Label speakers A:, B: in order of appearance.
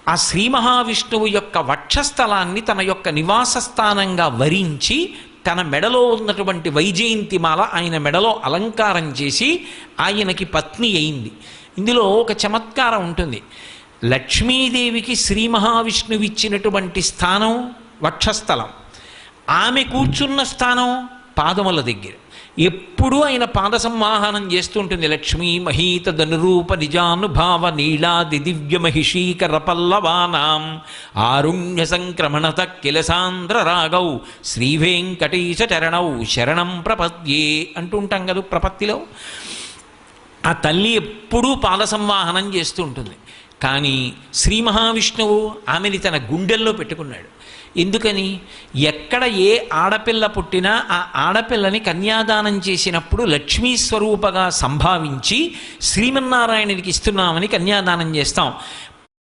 A: ఆ శ్రీ మహావిష్ణువు యొక్క వక్షస్థలాన్ని తన యొక్క నివాస స్థానంగా వరించి తన మెడలో ఉన్నటువంటి వైజయంతిమాల ఆయన మెడలో అలంకారం చేసి ఆయనకి పత్ని అయింది. ఇందులో ఒక చమత్కారం ఉంటుంది. లక్ష్మీదేవికి శ్రీ మహావిష్ణువు ఇచ్చినటువంటి స్థానం వక్షస్థలం, ఆమె కూర్చున్న స్థానం పాదముల దగ్గర. ఎప్పుడూ ఆయన పాద సంవాహనం చేస్తూ ఉంటుంది. లక్ష్మీ మహీత ధనురూప నిజానుభావ నీళాది దివ్య మహిషీకర పల్లవానాం ఆరుణ్య సంక్రమణత కిలసాంధ్ర రాగౌ శ్రీ వెంకటేశ చరణౌ శరణం ప్రపద్యే అంటూ ఉంటాం కదా ప్రపత్తిలో. ఆ తల్లి ఎప్పుడూ పాద సంవాహనం చేస్తూ ఉంటుంది. కానీ శ్రీ మహావిష్ణువు ఆమెని తన గుండెల్లో పెట్టుకున్నాడు. ఎందుకని? ఎక్కడ ఏ ఆడపిల్ల పుట్టినా ఆ ఆడపిల్లని కన్యాదానం చేసినప్పుడు లక్ష్మీ స్వరూపగా సంభావించి శ్రీమన్నారాయణుడికి ఇస్తున్నామని కన్యాదానం చేస్తాం.